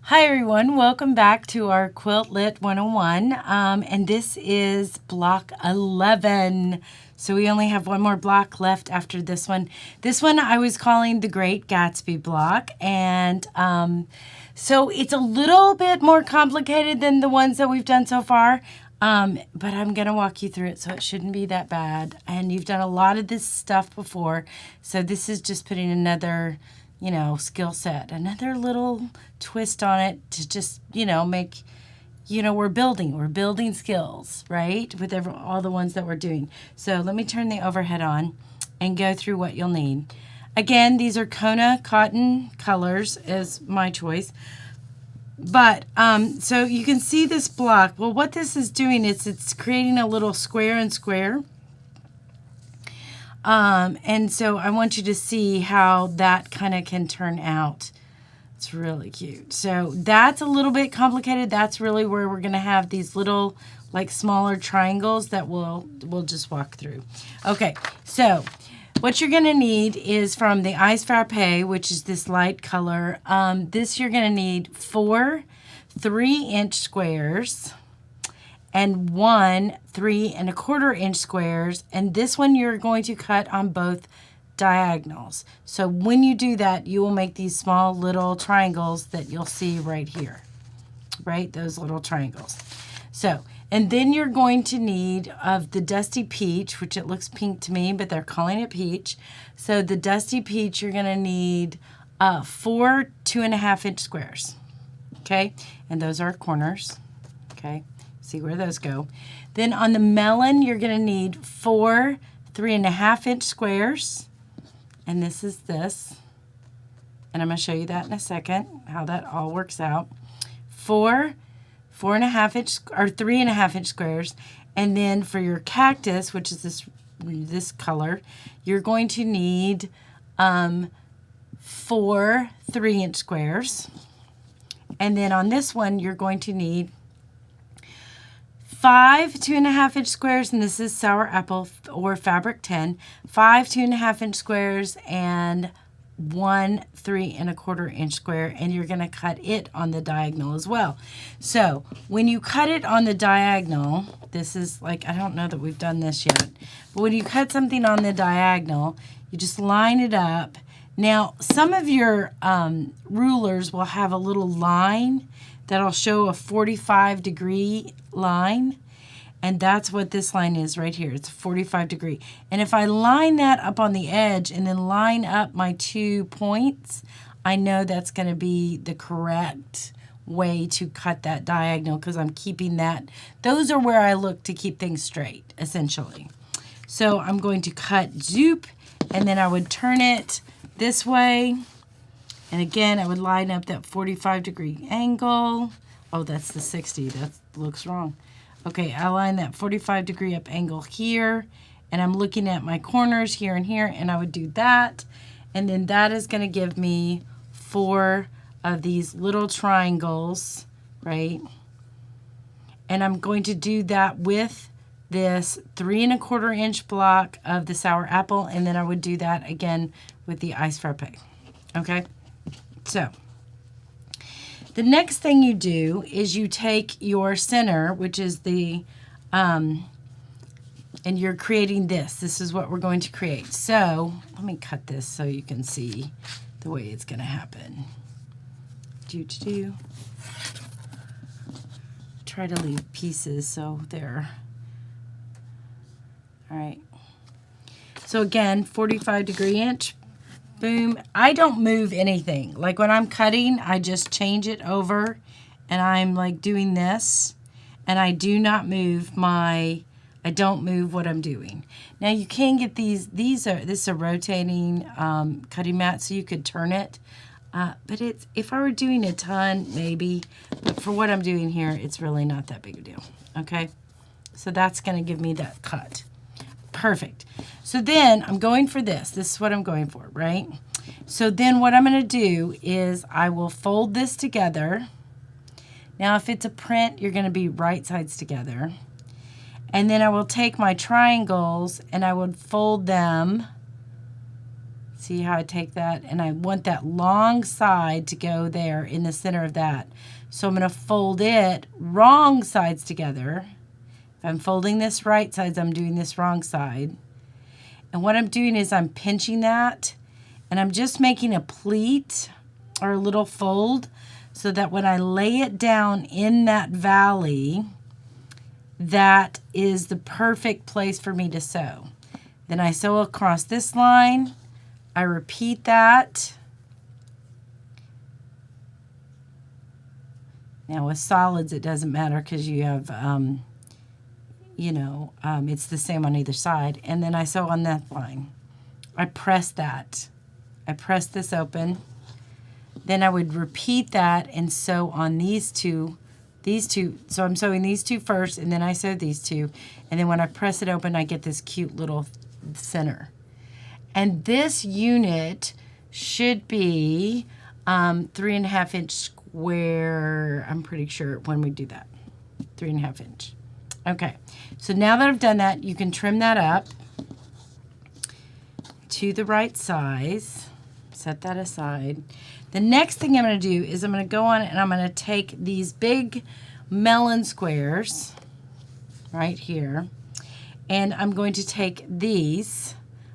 Hi everyone, welcome back to our Quilt Lit 101, and this is block 11. So we only have one more block left after this one. This one I was calling the Great Gatsby block, and so it's a little bit more complicated than the ones that we've done so far, but I'm going to walk you through it, so it shouldn't be that bad. And you've done a lot of this stuff before, so this is just putting another skill set, another little twist on it to just, make, we're building skills, right? With all the ones that we're doing. So let me turn the overhead on and go through what you'll need. Again, these are Kona cotton colors as my choice. But, so you can see this block. Well, what this is doing is it's creating a little square and square. And so I want you to see how that kind of can turn out. It's really cute. So that's a little bit complicated. That's really where we're going to have these little, like, smaller triangles that we'll just walk through. Okay, so what you're going to need is from the Ice Frappe, which is this light color. This you're going to need 4 3-inch squares and 1 3 1/4 inch squares, and this one you're going to cut on both diagonals. So when you do that, you will make these small little triangles that you'll see right here, right? Those little triangles. So, and then you're going to need of the Dusty Peach, which it looks pink to me, but they're calling it peach. So the Dusty Peach, you're going to need 4 2.5-inch squares, okay? And those are corners, okay? See where those go. Then on the melon, you're going to need 4 3.5-inch squares. And this is this. And I'm going to show you that in a second, how that all works out. 4 4.5-inch or 3.5-inch squares. And then for your cactus, which is this color, you're going to need 4 3-inch squares. And then on this one, you're going to need 5 2.5-inch squares, and this is Sour Apple or Fabric 10. 5 2.5-inch squares and 1 3 1/4-inch square, and you're going to cut it on the diagonal as well. So when you cut it on the diagonal, this is like, I don't know that we've done this yet, but when you cut something on the diagonal, you just line it up. Now, some of your rulers will have a little line that'll show a 45-degree line, and that's what this line is right here. It's a 45-degree. And if I line that up on the edge and then line up my 2 points, I know that's going to be the correct way to cut that diagonal because I'm keeping that. Those are where I look to keep things straight, essentially. So I'm going to cut zoop, and then I would turn it this way. And again, I would line up that 45-degree angle. Oh, that's the 60. That looks wrong. Okay, I line that 45-degree up angle here. And I'm looking at my corners here and here. And I would do that. And then that is going to give me 4 of these little triangles, right? And I'm going to do that with this 3 1/4-inch block of the Sour Apple. And then I would do that again with the Ice Frappe. Okay? So, the next thing you do is you take your center, which is the, and you're creating this. This is what we're going to create. So, let me cut this so you can see the way it's going to happen. Try to leave pieces so they're, all right. So again, 45-degree inch. Boom. I don't move anything. Like when I'm cutting, I just change it over and I'm like doing this, and I do not move I don't move what I'm doing. Now you can get this is a rotating cutting mat, so you could turn it. But if I were doing a ton, maybe, but for what I'm doing here, it's really not that big a deal. Okay. So that's going to give me that cut. Perfect. So then I'm going for this. This is what I'm going for, right? So then what I'm going to do is I will fold this together. Now, if it's a print, you're going to be right sides together. And then I will take my triangles and I would fold them See how I take that? And I want that long side to go there in the center of that. So I'm going to fold it wrong sides together. If I'm folding this right sides, I'm doing this wrong side. And what I'm doing is I'm pinching that, and I'm just making a pleat or a little fold so that when I lay it down in that valley, that is the perfect place for me to sew. Then I sew across this line. I repeat that. Now with solids, it doesn't matter because you have, it's the same on either side. And then I sew on that line. I press that. I press this open. Then I would repeat that and sew on these two. So I'm sewing these two first, and then I sew these two. And then when I press it open, I get this cute little center. And this unit should be 3.5 inch square. I'm pretty sure when we do that, 3.5 inch. Okay, so now that I've done that, you can trim that up to the right size. Set that aside. The next thing I'm going to do is I'm going to go on and I'm going to take these big melon squares right here, and I'm going to take these,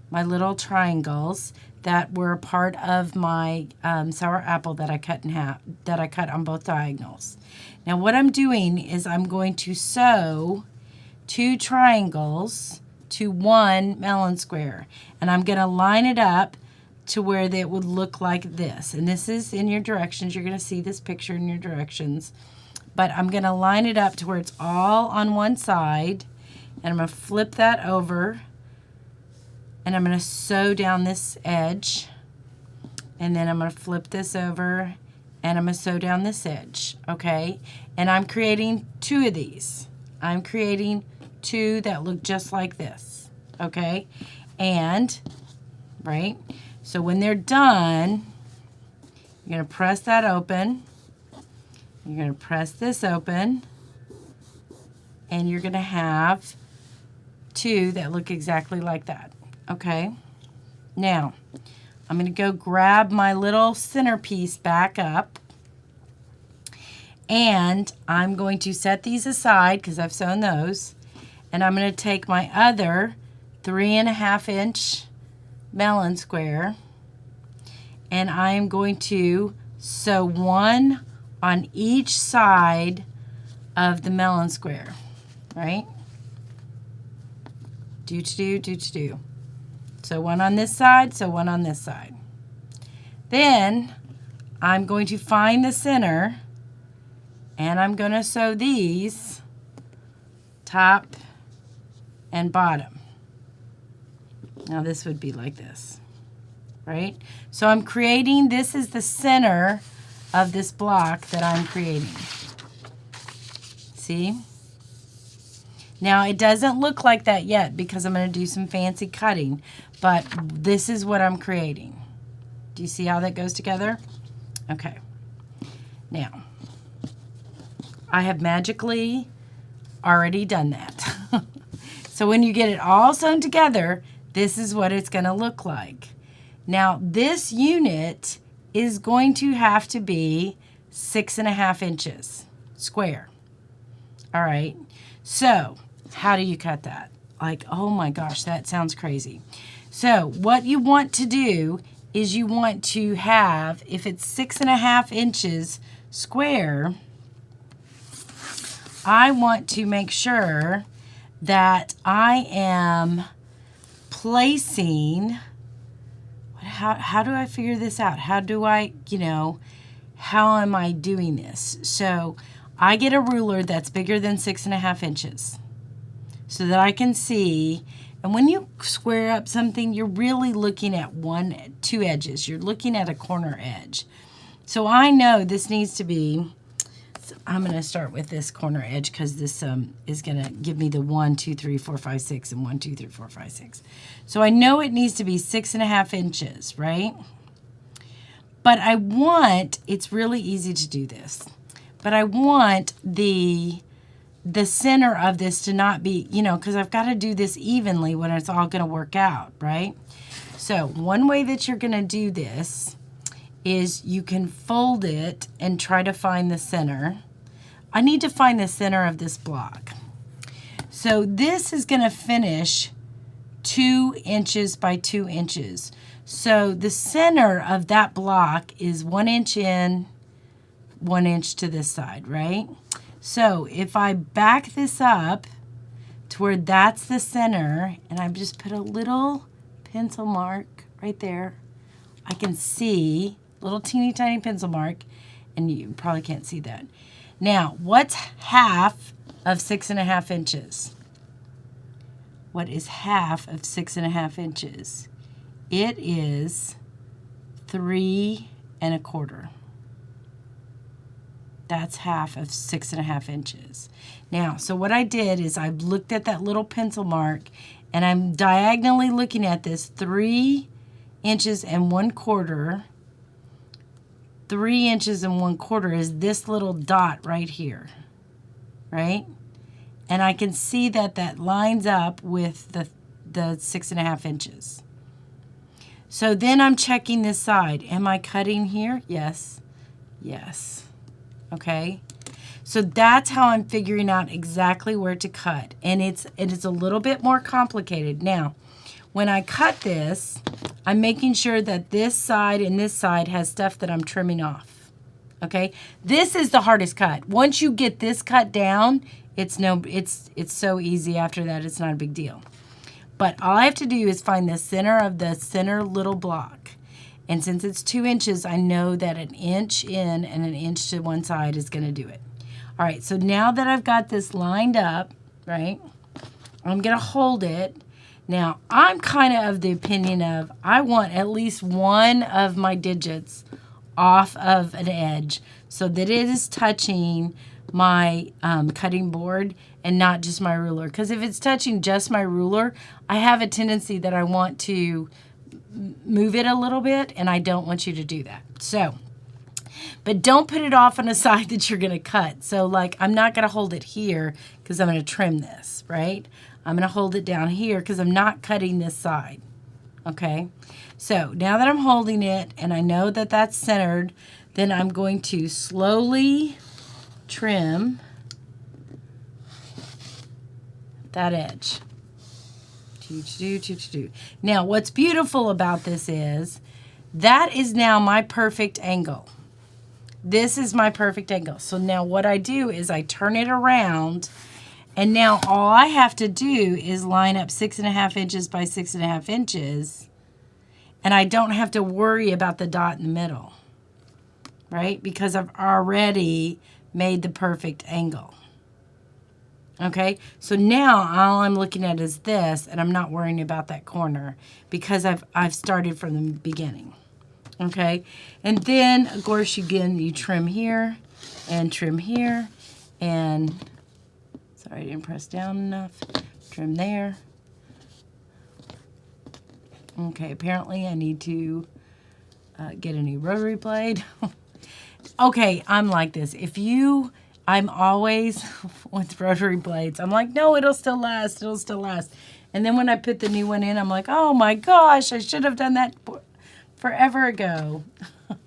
my little triangles that were a part of my sour apple that I cut in half, that I cut on both diagonals. Now what I'm doing is I'm going to sew 2 triangles to 1 melon square, and I'm going to line it up to where they would look like this. And this is in your directions. You're going to see this picture in your directions. But I'm going to line it up to where it's all on one side. And I'm going to flip that over. And I'm going to sew down this edge. And then I'm going to flip this over. And I'm going to sew down this edge. Okay? And I'm creating 2 of these. I'm creating 2 that look just like this. Okay? And, right? So when they're done, you're going to press that open. You're going to press this open. And you're going to have 2 that look exactly like that. Okay? Now, I'm going to go grab my little centerpiece back up. And I'm going to set these aside because I've sewn those. And I'm going to take my other 3.5 inch melon square, and I am going to sew 1 on each side of the melon square, right? Do. So 1 on this side, so 1 on this side. Then I'm going to find the center, and I'm going to sew these top and bottom. Now this would be like this, right? So I'm creating, this is the center of this block that I'm creating. See? Now it doesn't look like that yet because I'm going to do some fancy cutting, but this is what I'm creating. Do you see how that goes together? Okay. Now, I have magically already done that. So when you get it all sewn together, this is what it's going to look like. Now, this unit is going to have to be 6.5 inches square. All right. So, how do you cut that? Like, oh my gosh, that sounds crazy. So, what you want to do is you want to have, if it's 6.5 inches square, I want to make sure that I am placing, how do I figure this out? How do I, how am I doing this? So I get a ruler that's bigger than 6.5 inches so that I can see, and when you square up something, you're really looking at 2 edges. You're looking at a corner edge. So I know this needs to be, I'm going to start with this corner edge because this is going to give me the 1, 2, 3, 4, 5, 6, and 1, 2, 3, 4, 5, 6. So I know it needs to be 6.5 inches, right? But I want, it's really easy to do this, but I want the center of this to not be, because I've got to do this evenly when it's all going to work out, right? So So one way that you're going to do this is you can fold it and try to find the center. I need to find the center of this block. So this is going to finish 2 inches by 2 inches. So the center of that block is 1 inch in, 1 inch to this side, right? So if I back this up to where that's the center, and I just put a little pencil mark right there, I can see little teeny tiny pencil mark, and you probably can't see that. Now, what's half of 6.5 inches? What is half of 6.5 inches? It is 3 1/4. That's half of 6.5 inches. Now, so what I did is I looked at that little pencil mark, and I'm diagonally looking at this 3 inches and 1/4. 3 inches and 1/4 is this little dot right here, right? And I can see that that lines up with the 6.5 inches. So then I'm checking this side. Am I cutting here? Yes. Yes. Okay. So that's how I'm figuring out exactly where to cut. And it is a little bit more complicated. Now, when I cut this, I'm making sure that this side and this side has stuff that I'm trimming off. Okay? This is the hardest cut. Once you get this cut down, it's so easy after that. It's not a big deal. But all I have to do is find the center of the center little block. And since it's 2 inches, I know that 1 inch in and 1 inch to one side is going to do it. All right, so now that I've got this lined up, right, I'm going to hold it. Now, I'm kind of the opinion of I want at least one of my digits off of an edge so that it is touching my cutting board and not just my ruler. Because if it's touching just my ruler, I have a tendency that I want to move it a little bit, and I don't want you to do that. So, but don't put it off on a side that you're going to cut. So, like, I'm not going to hold it here because I'm going to trim this, right? I'm going to hold it down here because I'm not cutting this side, okay? So, now that I'm holding it and I know that that's centered, then I'm going to slowly trim that edge. Now, what's beautiful about this is that is now my perfect angle. This is my perfect angle. So now what I do is I turn it around, and now all I have to do is line up 6.5 inches by 6.5 inches, and I don't have to worry about the dot in the middle, right? Because I've already made the perfect angle. Okay, so now all I'm looking at is this, and I'm not worrying about that corner because I've started from the beginning. Okay, and then of course you trim here, and sorry I didn't press down enough. Trim there. Okay, apparently I need to get a new rotary blade. Okay, I'm like this. I'm always with rotary blades. I'm like, no, it'll still last. It'll still last. And then when I put the new one in, I'm like, oh my gosh, I should have done that forever ago.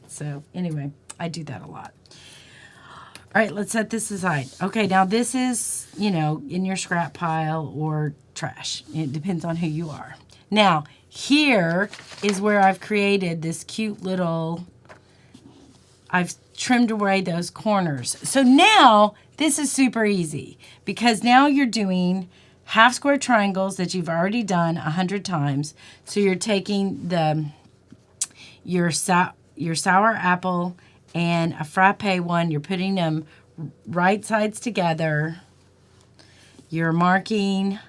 So anyway, I do that a lot. All right, let's set this aside. Okay, now this is, in your scrap pile or trash. It depends on who you are. Now, here is where I've created this cute little, I've trimmed away those corners. So now this is super easy because now you're doing half square triangles that you've already done 100 times. So you're taking your sour apple and a frappe one, you're putting them right sides together. You're marking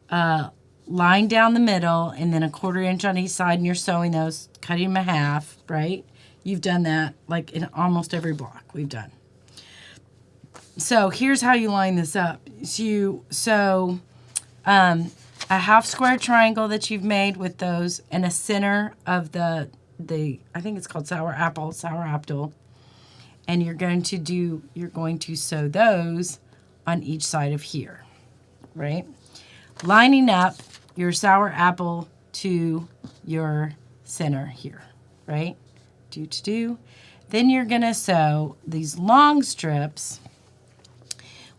line down the middle and then 1/4 inch on each side, and you're sewing those, cutting them in half, right? You've done that like in almost every block we've done. So here's how you line this up. So a half square triangle that you've made with those and a center of the I think it's called sour apple, and you're going to sew those on each side of here, right? Lining up your sour apple to your center here, right? Then you're going to sew these long strips,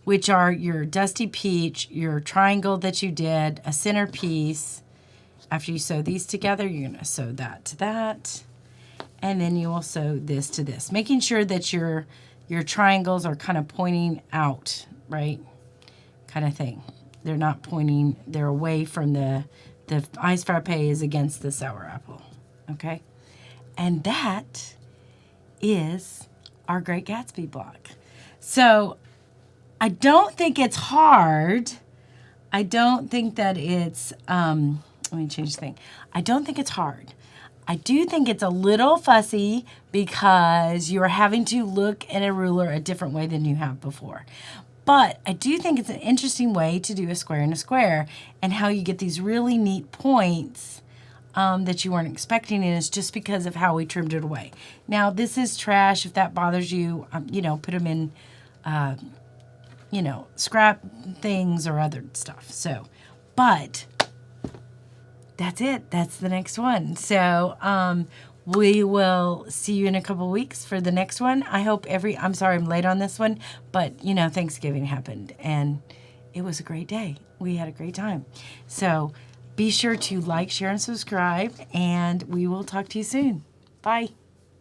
which are your dusty peach, your triangle that you did, a center piece. After you sew these together, you're going to sew that to that, and then you will sew this to this, making sure that your triangles are kind of pointing out, right? Kind of thing. They're not pointing, they're away from the ice frappe is against the sour apple, okay? And that is our Great Gatsby block. So I don't think it's hard. I don't think that it's, let me change the thing. I don't think it's hard. I do think it's a little fussy because you're having to look at a ruler a different way than you have before. But I do think it's an interesting way to do a square and a square, and how you get these really neat points that you weren't expecting, and it's just because of how we trimmed it away. Now, this is trash. If that bothers you, put them in, scrap things or other stuff. So, but that's it. That's the next one. So, we will see you in a couple weeks for the next one. I hope I'm sorry I'm late on this one, but, Thanksgiving happened, and it was a great day. We had a great time. So be sure to like, share, and subscribe, and we will talk to you soon. Bye.